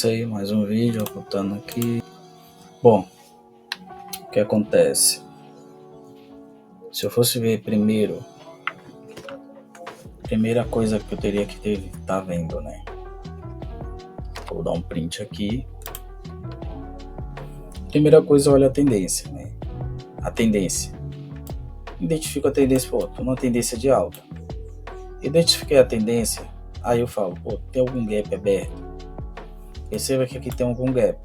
isso aí, mais um vídeo ocultando aqui. Bom, o que acontece? Se eu fosse ver primeiro, primeira coisa que eu teria que estar vendo, né? Vou dar um print aqui. Primeira coisa, olha a tendência, né? A tendência. Identifico a tendência, tô numa tendência de alta. Identifiquei a tendência, aí eu falo, tem algum gap aberto? Perceba que aqui tem algum gap.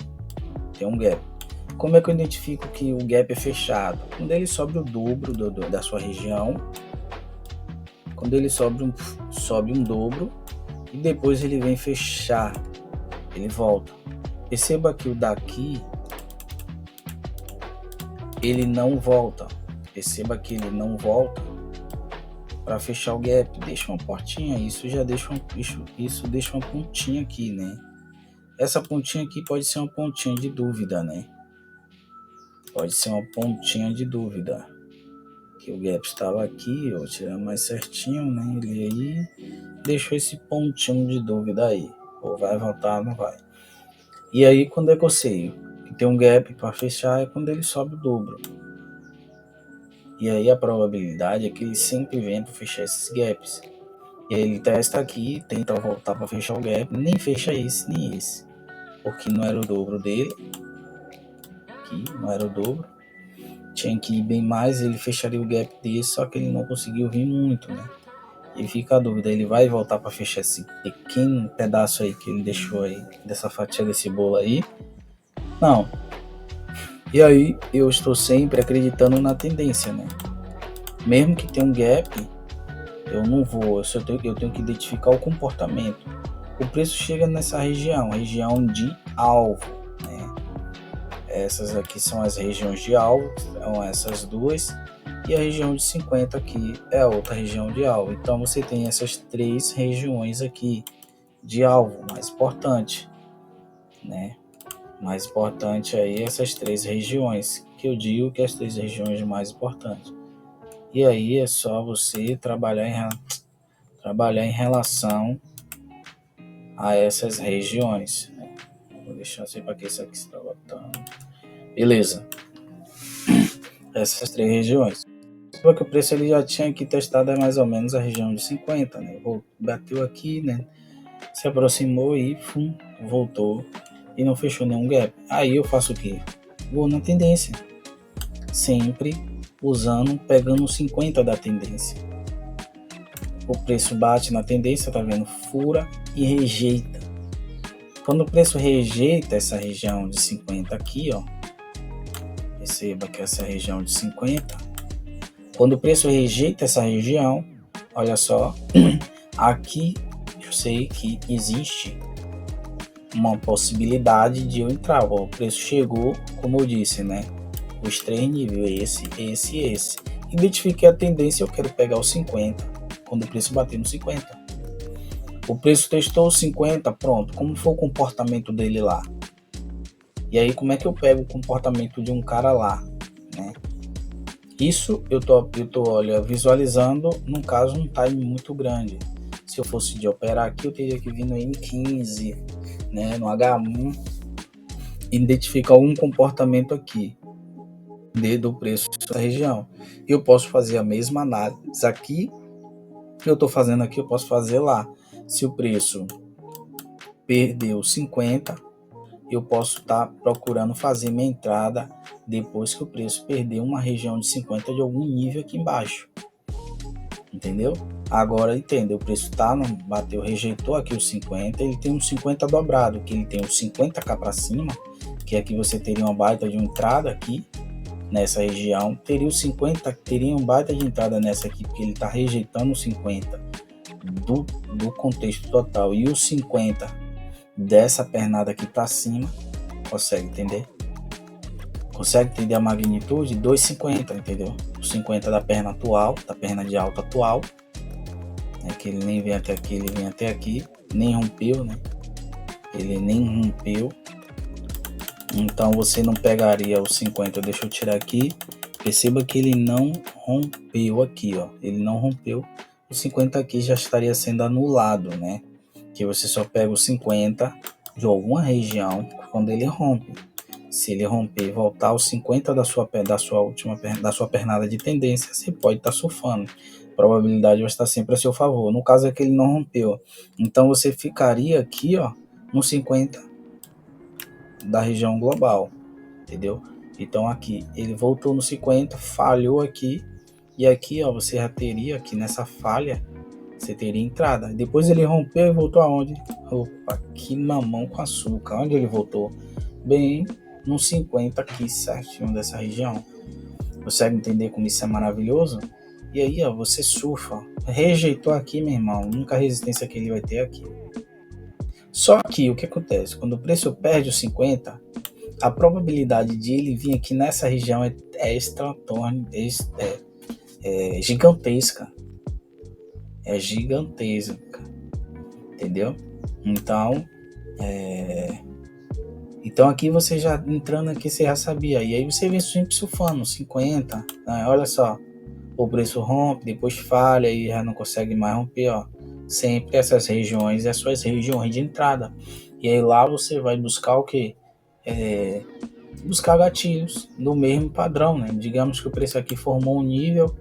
Tem um gap. Como é que eu identifico que o gap é fechado? Quando ele sobe o dobro da sua região, quando ele sobe um dobro e depois ele vem fechar, ele volta. Perceba que o daqui, ele não volta. Perceba que ele não volta para fechar o gap. Deixa uma portinha, isso deixa uma pontinha aqui, né? Essa pontinha aqui pode ser uma pontinha de dúvida, né? Pode ser uma pontinha de dúvida. Que o gap estava aqui, eu vou tirar mais certinho, né? Ele aí deixou esse pontinho de dúvida aí. Ou vai voltar, não vai. E aí, quando é que eu sei que tem um gap para fechar? É quando ele sobe o dobro. E aí a probabilidade é que ele sempre vem para fechar esses gaps. E aí ele testa aqui, tenta voltar para fechar o gap, nem fecha esse nem esse. Porque não era o dobro dele. Aqui, não era o dobro. Tinha que ir bem mais, ele fecharia o gap desse, só que ele não conseguiu vir muito, né? E fica a dúvida, ele vai voltar para fechar esse pequeno pedaço aí que ele deixou aí, dessa fatia desse bolo aí? Não. E aí eu estou sempre acreditando na tendência, né? Mesmo que tenha um gap, eu não vou, eu tenho que identificar o comportamento. O preço chega nessa região de alvo, né? Essas aqui são as regiões de alvo, são essas duas. E a região de 50 aqui é a outra região de alvo. Então você tem essas três regiões aqui de alvo, mais importante, né? Mais importante aí essas três regiões, que eu digo que as três regiões mais importantes. E aí é só você trabalhar em relação a essas regiões, né? Vou deixar assim para que isso aqui está botando. Beleza. Essas três regiões. Porque o preço ele já tinha aqui testado mais ou menos a região de 50, né? Bateu aqui, né? Se aproximou e voltou e não fechou nenhum gap. Aí eu faço o quê? Vou na tendência. Sempre pegando 50 da tendência. O preço bate na tendência, tá vendo? Fura e rejeita. Quando o preço rejeita essa região de 50 aqui, ó. Perceba que essa região de 50. Quando o preço rejeita essa região, olha só, aqui eu sei que existe uma possibilidade de eu entrar. O preço chegou, como eu disse, né? Os três níveis, esse. Identifiquei a tendência, eu quero pegar o 50, quando o preço bater no 50. O preço testou o 50, pronto. Como foi o comportamento dele lá? E aí, como é que eu pego o comportamento de um cara lá, né? Isso eu tô visualizando, no caso, um time muito grande. Se eu fosse de operar aqui, eu teria que vir no N15, né, no H1, identificar algum comportamento aqui do preço da região. Eu posso fazer a mesma análise aqui que eu estou fazendo aqui, eu posso fazer lá. Se o preço perdeu 50, eu posso estar procurando fazer minha entrada depois que o preço perdeu uma região de 50 de algum nível aqui embaixo. Entendeu? Agora entende, o preço bateu, rejeitou aqui o 50, ele tem um 50 dobrado, que ele tem um 50k para cima, que aqui você teria uma baita de entrada aqui nessa região, teria um baita de entrada nessa aqui, porque ele está rejeitando o 50 do contexto total e o 50 dessa pernada aqui para cima. Consegue entender? Consegue entender a magnitude? 2,50, entendeu? O 50 da perna atual, da perna de alta atual, né? Que ele nem vem até aqui, ele vem até aqui, nem rompeu, né? Ele nem rompeu. Então você não pegaria o 50, deixa eu tirar aqui. Perceba que ele não rompeu aqui, ó. Ele não rompeu. O 50 aqui já estaria sendo anulado, né? Que você só pega o 50 de alguma região quando ele rompe. Se ele romper e voltar aos 50 da sua pernada de tendência, você pode estar surfando. A probabilidade vai estar sempre a seu favor. No caso é que ele não rompeu. Então você ficaria aqui, ó, no 50 da região global, entendeu? Então aqui ele voltou no 50, falhou aqui, e aqui, ó, você já teria aqui nessa falha, você teria entrada. Depois ele rompeu e voltou aonde? Opa, que mamão com açúcar. Onde ele voltou? Bem no 50 aqui, certinho dessa região. Consegue entender como isso é maravilhoso? E aí, ó, você surfa. Rejeitou aqui, meu irmão. A única resistência que ele vai ter aqui. Só que o que acontece? Quando o preço perde os 50, a probabilidade de ele vir aqui nessa região é gigantesca. É gigantesca. Entendeu? Então aqui você já entrando aqui, você já sabia. E aí você vem sempre surfando, 50. Né? Olha só, o preço rompe, depois falha e já não consegue mais romper. Ó. Sempre essas regiões, as suas regiões de entrada. E aí lá você vai buscar o quê? Buscar gatilhos do mesmo padrão. Né? Digamos que o preço aqui formou um nível.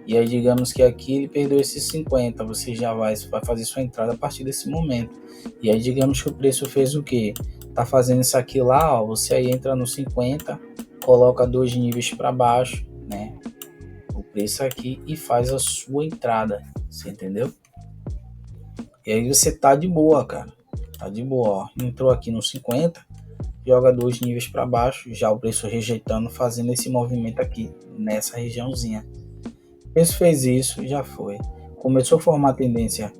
E aí digamos que aqui ele perdeu esses 50. Você já vai fazer sua entrada a partir desse momento. E aí digamos que o preço fez o quê? Tá fazendo isso aqui lá, ó, você aí entra no 50, coloca 2 níveis para baixo, né? O preço aqui e faz a sua entrada, você entendeu? E aí você tá de boa, cara. Tá de boa, ó. Entrou aqui no 50, joga 2 níveis para baixo, já o preço rejeitando, fazendo esse movimento aqui nessa regiãozinha. O preço fez isso, já foi. Começou a formar tendência,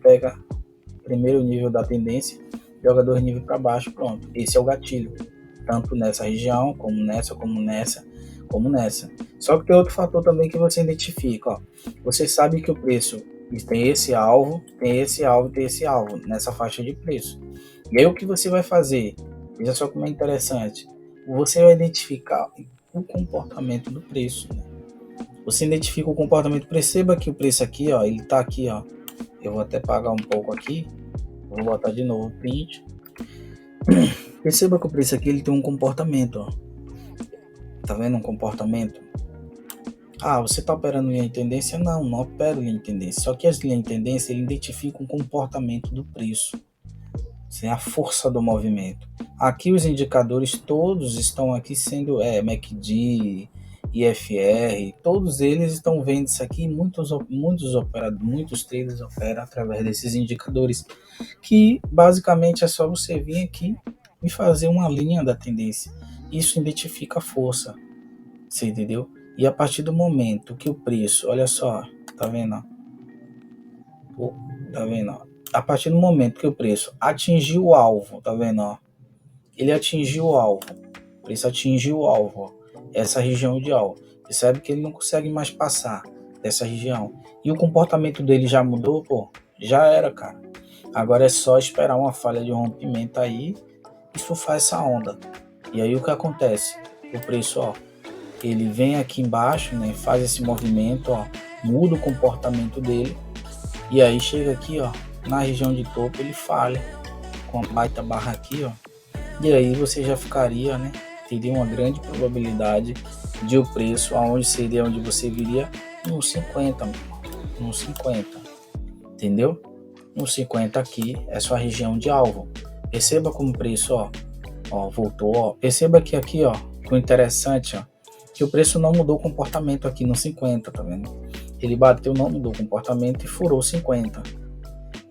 pega o primeiro nível da tendência, joga 2 níveis para baixo, pronto. Esse é o gatilho, tanto nessa região, como nessa. Só que tem outro fator também que você identifica, ó. Você sabe que o preço tem esse alvo, tem esse alvo nessa faixa de preço. E aí o que você vai fazer? Veja só como é interessante. Você vai identificar o comportamento do preço, né? Você identifica o comportamento, perceba que o preço aqui, ó, ele tá aqui, ó. Eu vou até pagar um pouco aqui. Vou botar de novo o print. Perceba que o preço aqui ele tem um comportamento, ó. Tá vendo um comportamento? Ah, você tá operando linha de tendência? Não opero linha de tendência. Só que as linhas de tendência ele identifica o comportamento do preço. Isso é a força do movimento. Aqui os indicadores todos estão aqui sendo MACD, IFR, todos eles estão vendo isso aqui. Muitos traders operam através desses indicadores, que basicamente é só você vir aqui e fazer uma linha da tendência. Isso identifica a força, você entendeu? E a partir do momento que o preço, olha só, tá vendo? Tá vendo? A partir do momento que o preço atingiu o alvo, tá vendo? Ele atingiu o alvo, o preço atingiu o alvo, essa região de alvo. Percebe que ele não consegue mais passar dessa região. E o comportamento dele já mudou, pô, já era, cara. Agora é só esperar uma falha de rompimento aí e surfar essa onda. E aí o que acontece? O preço, ó, ele vem aqui embaixo, né, faz esse movimento, ó, muda o comportamento dele e aí chega aqui, ó, na região de topo ele falha com a baita barra aqui, ó. E aí você já ficaria, né, teria uma grande probabilidade de o preço aonde seria onde você viria no 50, no 50, entendeu? No 50 aqui é sua região de alvo. Perceba como o preço, ó, voltou, ó. Perceba que aqui, ó, o interessante, ó, que o preço não mudou o comportamento aqui no 50, tá vendo? Ele bateu, não mudou o comportamento e furou 50.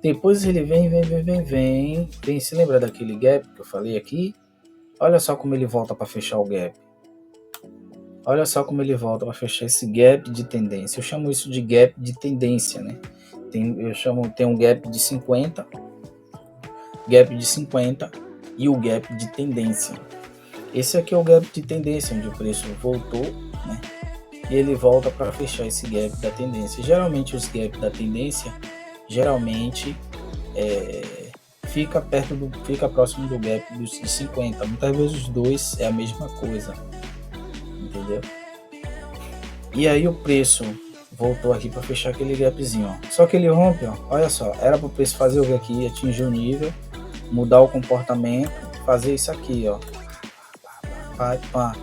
Depois ele vem, se lembra daquele gap que eu falei aqui? Olha só como ele volta para fechar o gap. Olha só como ele volta para fechar esse gap de tendência. Eu chamo isso de gap de tendência, né? Tem um gap de 50 e o gap de tendência. Esse aqui é o gap de tendência, onde o preço voltou, né? E ele volta para fechar esse gap da tendência. Geralmente os gaps da tendência, fica próximo do gap dos 50. Muitas vezes os dois é a mesma coisa, entendeu? E aí o preço voltou aqui para fechar aquele gapzinho, ó. Só que ele rompe, ó. Olha só, era para o preço fazer o que aqui, atingir o nível, mudar o comportamento, fazer isso aqui, ó. Pá, pá.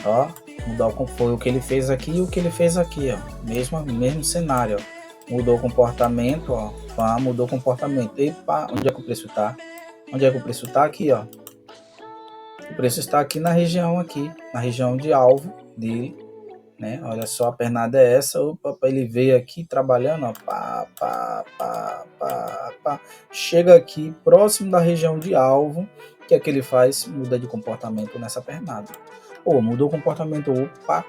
Ó, mudar foi o que ele fez aqui e o que ele fez aqui, ó. Mesmo cenário, ó. Mudou o comportamento, ó. Pá, mudou o comportamento. E pá, onde é que o preço tá? Onde é que o preço tá? Aqui, ó. O preço está aqui na região de alvo dele, né? Olha só, a pernada é essa. Opa, ele veio aqui trabalhando, ó. Pá, pá, pá, pá, pá. Chega aqui próximo da região de alvo. O que é que ele faz? Muda de comportamento nessa pernada. Mudou o comportamento, opa.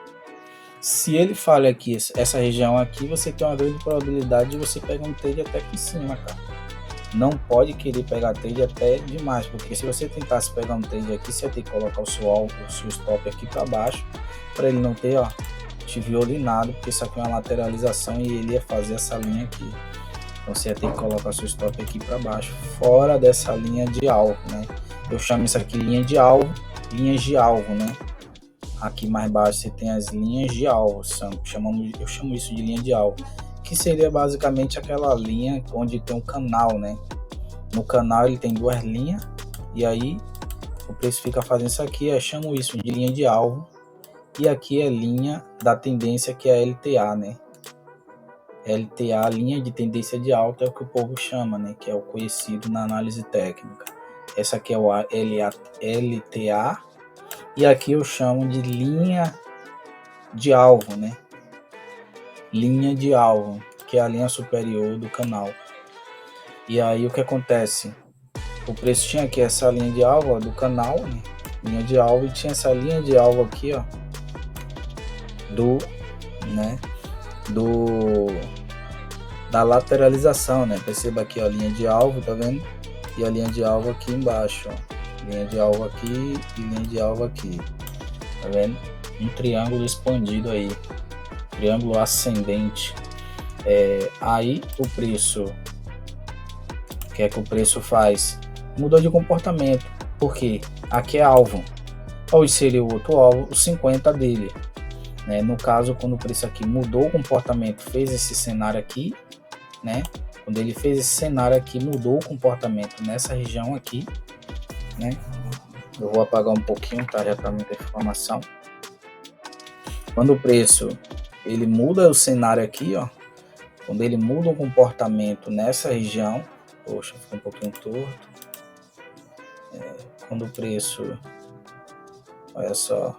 Se ele falha aqui, essa região aqui, você tem uma grande probabilidade de você pegar um trade até aqui em cima, cara. Não pode querer pegar trade até demais, porque se você tentasse pegar um trade aqui, você ia ter que colocar o seu alvo, o seu stop aqui para baixo, para ele não ter, ó, te violinado, porque isso aqui é uma lateralização e ele ia fazer essa linha aqui. Então você ia ter que colocar o seu stop aqui para baixo, fora dessa linha de alvo, né? Eu chamo isso aqui linha de alvo, linhas de alvo, né? Aqui mais baixo você tem as linhas de alvo, eu chamo isso de linha de alvo, que seria basicamente aquela linha onde tem um canal, né? No canal ele tem duas linhas, e aí o preço fica fazendo isso aqui, eu chamo isso de linha de alvo, e aqui é linha da tendência, que é a LTA, né? LTA, linha de tendência de alta, é o que o povo chama, né? Que é o conhecido na análise técnica. Essa aqui é o LTA, e aqui eu chamo de linha de alvo, né? Linha de alvo, que é a linha superior do canal. E aí o que acontece? O preço tinha aqui essa linha de alvo, ó, do canal, né? Linha de alvo, e tinha essa linha de alvo aqui, ó, da lateralização, né? Perceba aqui, ó, a linha de alvo, tá vendo? E a linha de alvo aqui embaixo, ó. Linha de alvo aqui e linha de alvo aqui, tá vendo? Um triângulo expandido aí, triângulo ascendente. Aí o preço, o que é que o preço faz? Mudou de comportamento, porque aqui é alvo, ou seria o outro alvo, o 50 dele, né? No caso, quando o preço aqui mudou o comportamento, fez esse cenário aqui, né? Quando ele fez esse cenário aqui, mudou o comportamento nessa região aqui, né? Eu vou apagar um pouquinho, tá? Já tá muita informação. Quando o preço ele muda o cenário aqui, ó, quando ele muda o comportamento nessa região, poxa, ficou um pouquinho torto. Quando o preço, olha só,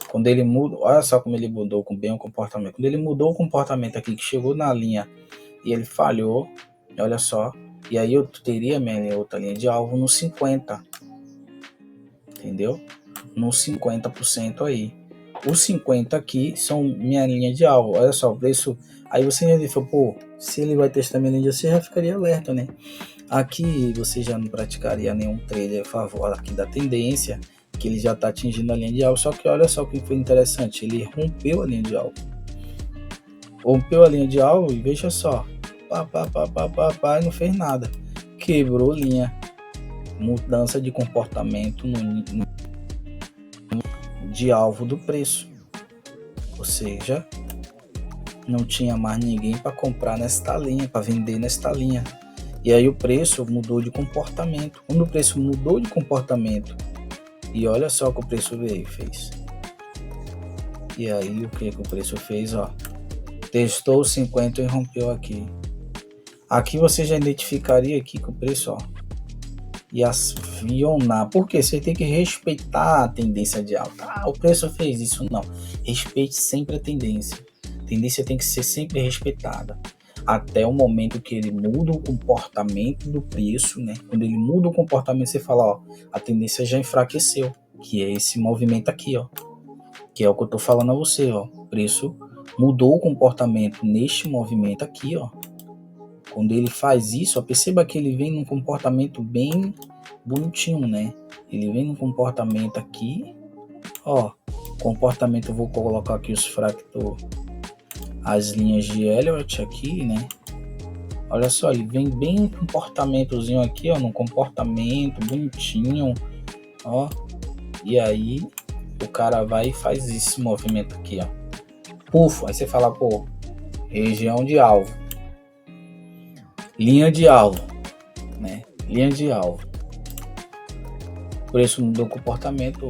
quando ele muda, olha só como ele mudou com bem o comportamento. Quando ele mudou o comportamento aqui, que chegou na linha e ele falhou, olha só, e aí eu teria minha outra linha de alvo no 50, entendeu? No 50% aí. Os 50 aqui são minha linha de alvo. Olha só, o preço. Aí você já falou, pô, se ele vai testar minha linha, você já ficaria alerta, né? Aqui você já não praticaria nenhum trade a favor aqui da tendência, que ele já está atingindo a linha de alvo. Só que olha só o que foi interessante, ele rompeu a linha de alvo. Rompeu a linha de alvo e veja só, e não fez nada. Quebrou linha. Mudança de comportamento de alvo do preço, ou seja, não tinha mais ninguém para comprar nesta linha, para vender nesta linha, e aí o preço mudou de comportamento. Quando o preço mudou de comportamento, e olha só o que o preço fez, e aí o que o preço fez, ó, testou 50 e rompeu aqui. Aqui você já identificaria aqui que o preço, ó, e acionar, porque você tem que respeitar a tendência de alta. O preço fez isso, não. Respeite sempre a tendência. A tendência tem que ser sempre respeitada até o momento que ele muda o comportamento do preço, né? Quando ele muda o comportamento, você fala, ó, a tendência já enfraqueceu, que é esse movimento aqui, ó, que é o que eu tô falando a você, ó. O preço mudou o comportamento neste movimento aqui, ó. Quando ele faz isso, ó, perceba que ele vem num comportamento bem bonitinho, né? Ele vem num comportamento aqui, ó, comportamento, eu vou colocar aqui os fractores, as linhas de Elliott aqui, né? Olha só, ele vem bem um comportamentozinho aqui, ó, num comportamento bonitinho, ó. E aí o cara vai e faz esse movimento aqui, ó. Puf, aí você fala, pô, região de alvo. Linha de alvo, né? linha de alvo. O preço mudou o comportamento.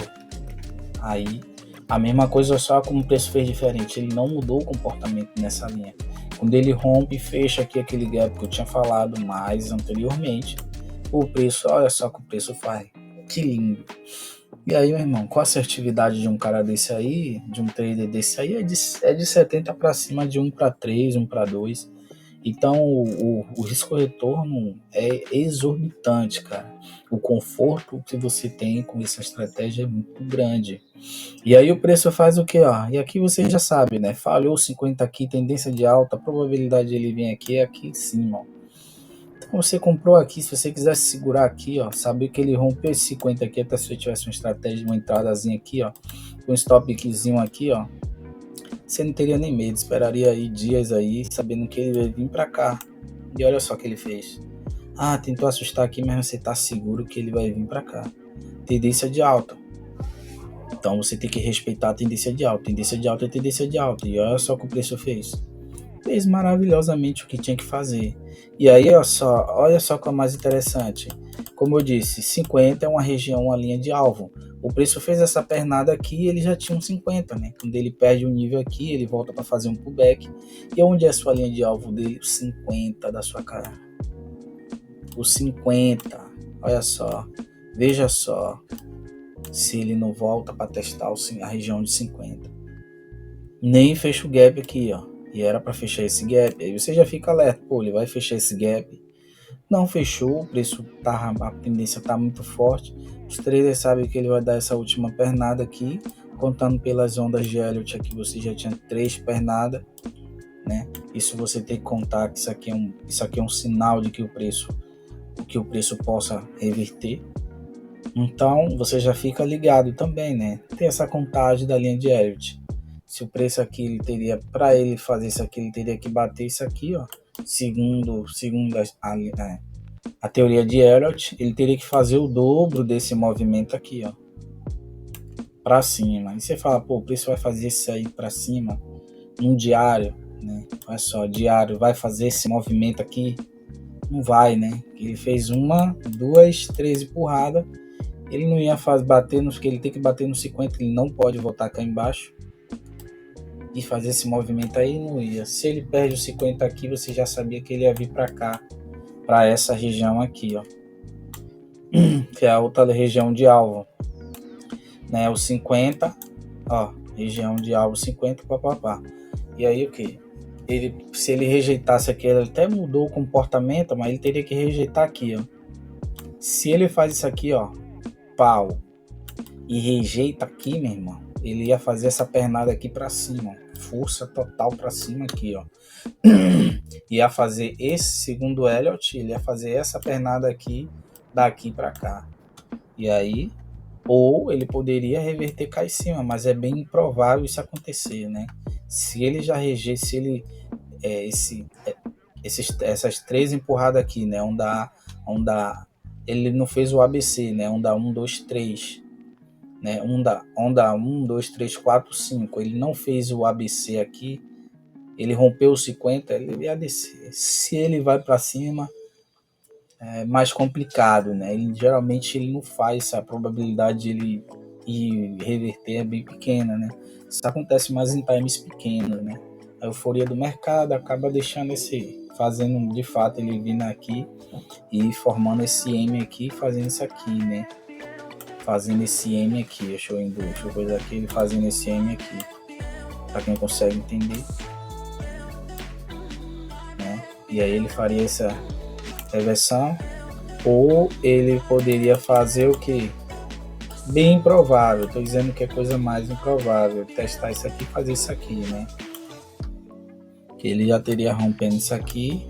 Aí, a mesma coisa, só como o preço fez diferente. Ele não mudou o comportamento nessa linha. Quando ele rompe e fecha aqui aquele gap que eu tinha falado mais anteriormente, o preço, olha só o que o preço faz. Que lindo. E aí, meu irmão, com a assertividade de um cara desse aí, de um trader desse aí, é de 70 para cima, de 1 para 3, 1 para 2. Então, o risco-retorno é exorbitante, cara. O conforto que você tem com essa estratégia é muito grande. E aí o preço faz o quê? Ó? E aqui você já sabe, né? Falhou 50 aqui, tendência de alta, a probabilidade de ele vir aqui é aqui em cima. Ó. Então você comprou aqui, se você quisesse segurar aqui, ó, saber que ele rompeu esse 50 aqui, até se você tivesse uma estratégia, uma entradazinha aqui, ó, com um stopzinho aqui, ó, você não teria nem medo, esperaria aí dias aí, sabendo que ele vai vir para cá. E olha só o que ele fez. Ah, tentou assustar aqui, mas você tá seguro que ele vai vir para cá. Tendência de alta. Então você tem que respeitar a tendência de alta. Tendência de alta é tendência de alta. E olha só o que o preço fez. Fez maravilhosamente o que tinha que fazer. E aí, olha só o que é mais interessante. Como eu disse, 50 é uma região, uma linha de alvo. O preço fez essa pernada aqui e ele já tinha um 50, né? Quando ele perde um nível aqui, ele volta para fazer um pullback. E onde é a sua linha de alvo dele? O 50 da sua cara. O 50. Olha só. Veja só. Se ele não volta para testar a região de 50. Nem fecha o gap aqui, ó. E era para fechar esse gap. Aí você já fica alerta. Pô, ele vai fechar esse gap. Não fechou, o preço tá, a tendência tá muito forte. Os traders sabem que ele vai dar essa última pernada aqui. Contando pelas ondas de Elliott aqui, você já tinha 3 pernadas, né? Isso você tem que contar que isso aqui é um sinal de que o preço possa reverter. Então você já fica ligado também, né? Tem essa contagem da linha de Elliott. Se o preço aqui ele teria, para ele fazer isso aqui, ele teria que bater isso aqui, ó. Segundo a teoria de Elliott, ele teria que fazer o dobro desse movimento aqui, ó, para cima. E você fala, pô, o preço vai fazer isso aí para cima num diário, né? Olha só, diário vai fazer esse movimento aqui? Não vai, né? Ele fez 1, 2, 3 empurradas. Ele não ia bater nos que ele tem que bater no 50, ele não pode voltar cá embaixo e fazer esse movimento aí, não ia. Se ele perde o 50 aqui, você já sabia que ele ia vir para cá, para essa região aqui, ó, que é a outra região de alvo, né? O 50, ó, região de alvo 50, papapá. E aí o que? Se ele rejeitasse aqui, ele até mudou o comportamento, mas ele teria que rejeitar aqui, ó. Se ele faz isso aqui, ó, pau, e rejeita aqui, meu irmão, ele ia fazer essa pernada aqui para cima, ó, força total para cima aqui, ó. Ia fazer esse, segundo Elliott, ele ia fazer essa pernada aqui, daqui para cá. E aí, ou ele poderia reverter cá em cima, mas é bem improvável isso acontecer, né? Se ele já rejeita, se ele essas 3 empurradas aqui, né? Ele não fez o ABC, né? Onda 1, 2, 3, né? Onda 1, 2, 3, 4, 5. Ele não fez o ABC aqui. Ele rompeu o 50, ele ia descer. Se ele vai para cima, é mais complicado, né? Geralmente ele não faz, a probabilidade de ele ir reverter é bem pequena, né? Isso acontece mais em times pequenos, né? A euforia do mercado acaba deixando fazendo de fato ele vindo aqui e formando esse M aqui, fazendo isso aqui, né? Fazendo esse M aqui, deixa eu coisa aqui, ele fazendo esse M aqui, para quem consegue entender, né? E aí ele faria essa reversão, ou ele poderia fazer o que? Bem improvável, tô dizendo que é coisa mais improvável, testar isso aqui e fazer isso aqui, né? Que ele já teria rompendo isso aqui,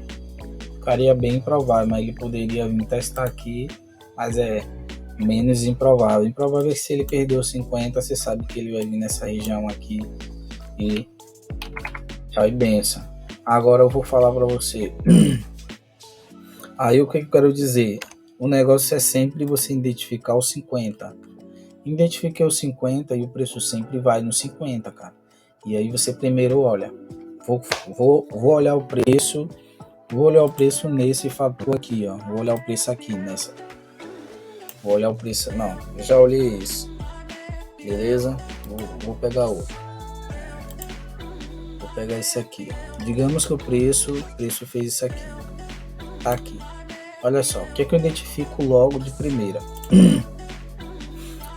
ficaria bem improvável, mas ele poderia vir testar aqui, mas é menos improvável. Improvável é que se ele perdeu 50, você sabe que ele vai vir nessa região aqui e tchau e benção. Agora eu vou falar para você. Aí o que eu quero dizer? O negócio é sempre você identificar os 50. Identifiquei os 50 e o preço sempre vai no 50, cara. E aí você primeiro olha, vou olhar o preço, Vou olhar o preço nesse fator aqui, ó. Vou olhar o preço aqui nessa. Vou olhar o preço. Não, já olhei isso. Beleza? Vou pegar outro. Vou pegar esse aqui. Digamos que o preço fez isso aqui. Tá aqui. Olha só, o que é que eu identifico logo de primeira?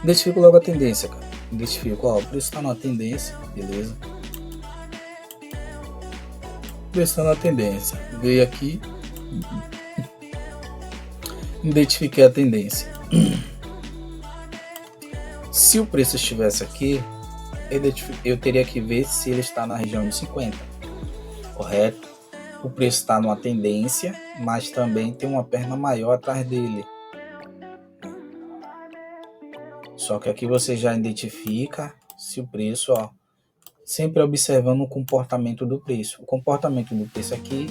Identifico logo a tendência, cara. Identifico, ó, o preço tá na tendência, beleza? O preço tá na tendência. Veio aqui. Identifiquei a tendência. Se o preço estivesse aqui, eu teria que ver se ele está na região de 50, correto? O preço está numa tendência, mas também tem uma perna maior atrás dele. Só que aqui você já identifica se o preço, ó, sempre observando o comportamento do preço. O comportamento do preço aqui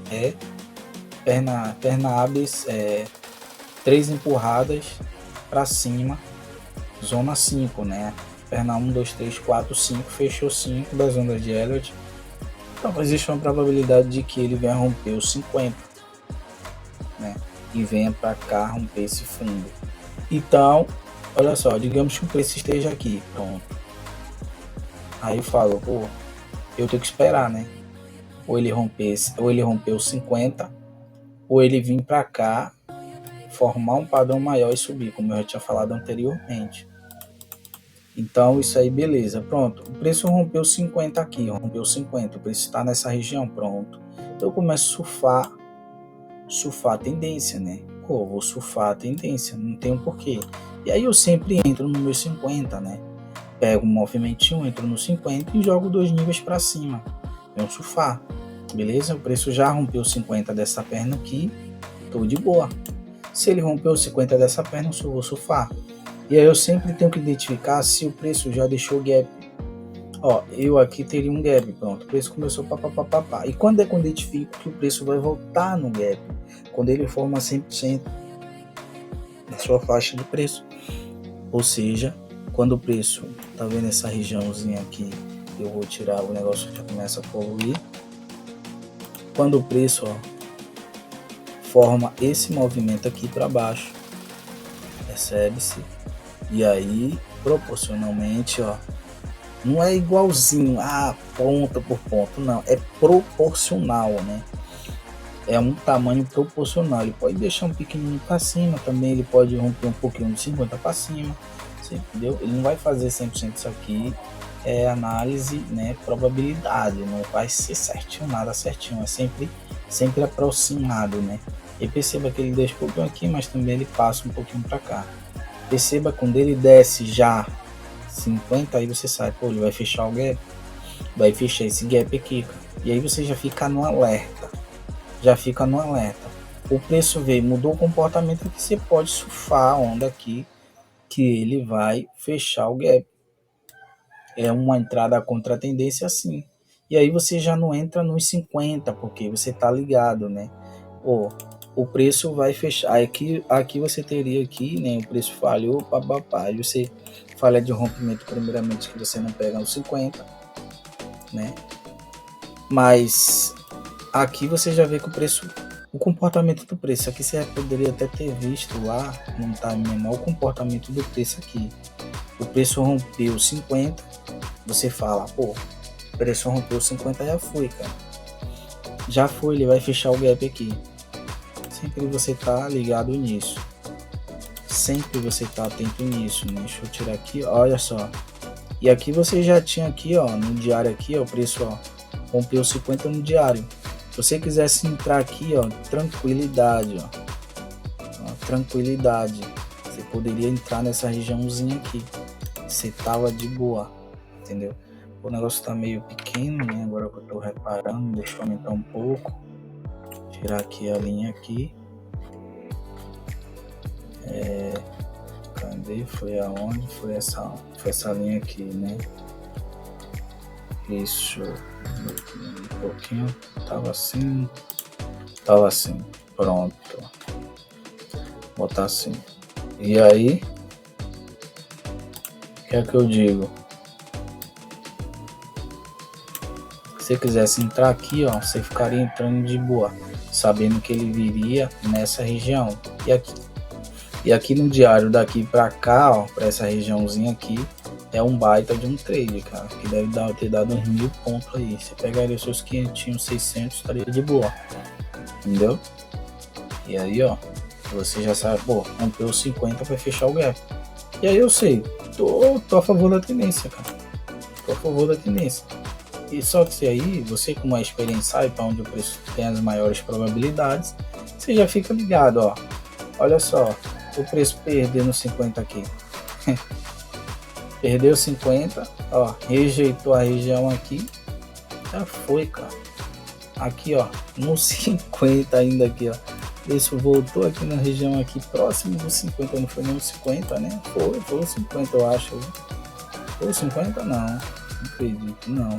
é perna hábeis, 3 empurradas para cima, zona 5, né? Perna 1, 2, 3, 4, 5, fechou 5 das ondas de Elliott. Então existe uma probabilidade de que ele venha romper os 50, né? E venha para cá romper esse fundo. Então, olha só, digamos que o preço esteja aqui, pronto. Aí eu falo, pô, eu tenho que esperar, né? Ou ele rompeu os 50, ou ele vir para cá, formar um padrão maior e subir, como eu já tinha falado anteriormente. Então, isso aí, beleza, pronto. O preço rompeu 50 aqui, rompeu 50, o preço está nessa região, pronto. Então, eu começo a surfar a tendência, né? Pô, vou surfar a tendência, não tem um porquê. E aí eu sempre entro no meu 50, né? Pego um movimentinho, entro no 50 e jogo 2 níveis para cima. Venho surfar, beleza? O preço já rompeu 50 dessa perna aqui, tô de boa. Se ele rompeu 50 dessa perna, eu vou surfar. E aí eu sempre tenho que identificar se o preço já deixou gap. Ó, eu aqui teria um gap, pronto. O preço começou pá. E quando é que eu identifico que o preço vai voltar no gap? Quando ele forma 100% da sua faixa de preço. Ou seja, quando o preço, tá vendo essa regiãozinha aqui, eu vou tirar, o negócio já começa a poluir. Quando o preço, ó, forma esse movimento aqui para baixo, percebe-se? E aí, proporcionalmente, ó, não é igualzinho, ponta por ponto, não, é proporcional, né? É um tamanho proporcional. Ele pode deixar um pequenininho para cima, também ele pode romper um pouquinho de 50 para cima, você entendeu? Ele não vai fazer 100% isso aqui, é análise, né, probabilidade, não vai ser certinho, nada certinho, é sempre aproximado, né? E perceba que ele deixa um pouquinho aqui, mas também ele passa um pouquinho para cá. Perceba quando ele desce já 50, aí você sabe, pô, ele vai fechar o gap, vai fechar esse gap aqui, cara. E aí você já fica no alerta, O preço veio, mudou o comportamento que você pode surfar a onda aqui, que ele vai fechar o gap. É uma entrada contra a tendência assim. E aí você já não entra nos 50, porque você tá ligado, né? Pô, o preço vai fechar. Aqui você teria aqui, né? O preço falhou, papapá. Aí você falha de rompimento, primeiramente, que você não pega nos 50, né? Mas aqui você já vê que o comportamento do preço. Aqui você poderia até ter visto lá, não tá menor, o comportamento do preço aqui. O preço rompeu 50, você fala, pô, o preço rompeu 50, já foi, cara. Já foi, ele vai fechar o gap aqui. Sempre você tá ligado nisso. Sempre você tá atento nisso, né? Deixa eu tirar aqui, olha só. E aqui você já tinha aqui, ó, no diário aqui, ó, o preço, ó, rompeu 50 no diário. Se você quisesse entrar aqui, ó, tranquilidade, ó, tranquilidade. Você poderia entrar nessa regiãozinha aqui. Você tava de boa, entendeu? O negócio tá meio pequeno, né? Agora que eu tô reparando, deixa eu aumentar um pouco. Tirar aqui a linha aqui. Cadê? Foi aonde? Foi essa linha aqui, né? Isso. Um pouquinho. Tava assim. Pronto. Vou botar assim. E aí? O que é que eu digo? você quisesse entrar aqui, ó, você ficaria entrando de boa, sabendo que ele viria nessa região. E aqui no diário daqui pra cá, ó, pra essa regiãozinha aqui, é um baita de um trade, cara, que deve ter dado uns 1000 pontos aí. Você pegaria os seus 500, 600, estaria de boa, entendeu? E aí, ó, você já sabe, pô, rompeu os 50 para fechar o gap. E aí eu sei, tô a favor da tendência, cara. Tô a favor da tendência. E só que se aí, você com uma experiência sabe para onde o preço tem as maiores probabilidades, você já fica ligado, ó. Olha só, o preço perdeu no 50 aqui. Perdeu 50, ó, rejeitou a região aqui, já foi, cara. Aqui, ó, no 50 ainda aqui, ó. Isso voltou aqui na região aqui, próximo dos 50, não foi nem os 50, né? Foi os 50, eu acho. Foi os 50? Não acredito, não.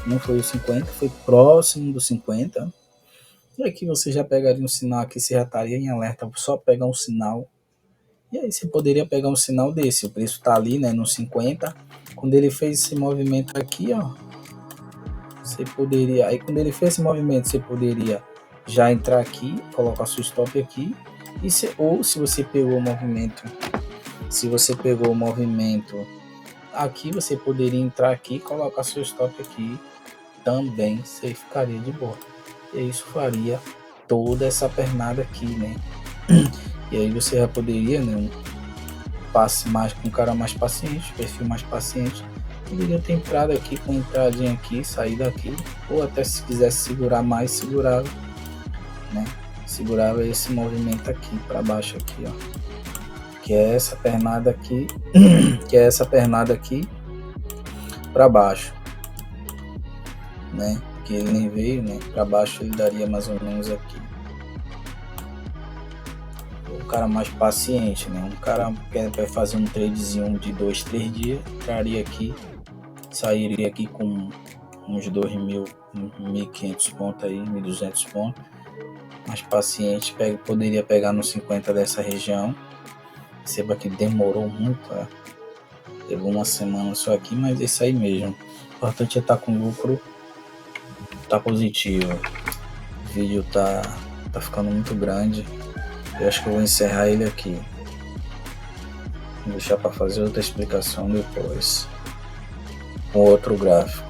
Não foi os 50, foi próximo dos 50. E aqui você já pegaria um sinal aqui, você já estaria em alerta, só pegar um sinal. E aí você poderia pegar um sinal desse, o preço tá ali, né, no 50. Quando ele fez esse movimento aqui, ó, você poderia, aí quando ele fez esse movimento, você poderia já entrar aqui, colocar seu stop aqui, ou se você pegou o movimento, aqui, você poderia entrar aqui, colocar seu stop aqui, também você ficaria de boa. E isso faria toda essa pernada aqui, né? E aí você já poderia, né, um passe mais com um cara mais paciente, perfil mais paciente, poderia ter entrado aqui com entradinha aqui, sair daqui, ou até se quisesse segurar mais, segurava, né? Segurava esse movimento aqui para baixo aqui, ó, que é essa pernada aqui, para baixo, né? Que ele nem veio, né? Para baixo ele daria mais ou menos aqui. O cara mais paciente, né? Um cara que vai fazer um tradezinho de 2, 3 dias, entraria aqui, sairia aqui com uns 2.000, 1.500 pontos aí, 1.200 pontos. Mais paciente, poderia pegar no 50 dessa região. Perceba que demorou muito, teve uma semana só aqui, mas isso aí mesmo. O importante é estar com lucro, tá positivo. O vídeo tá ficando muito grande. Eu acho que eu vou encerrar ele aqui. Vou deixar para fazer outra explicação depois, com outro gráfico.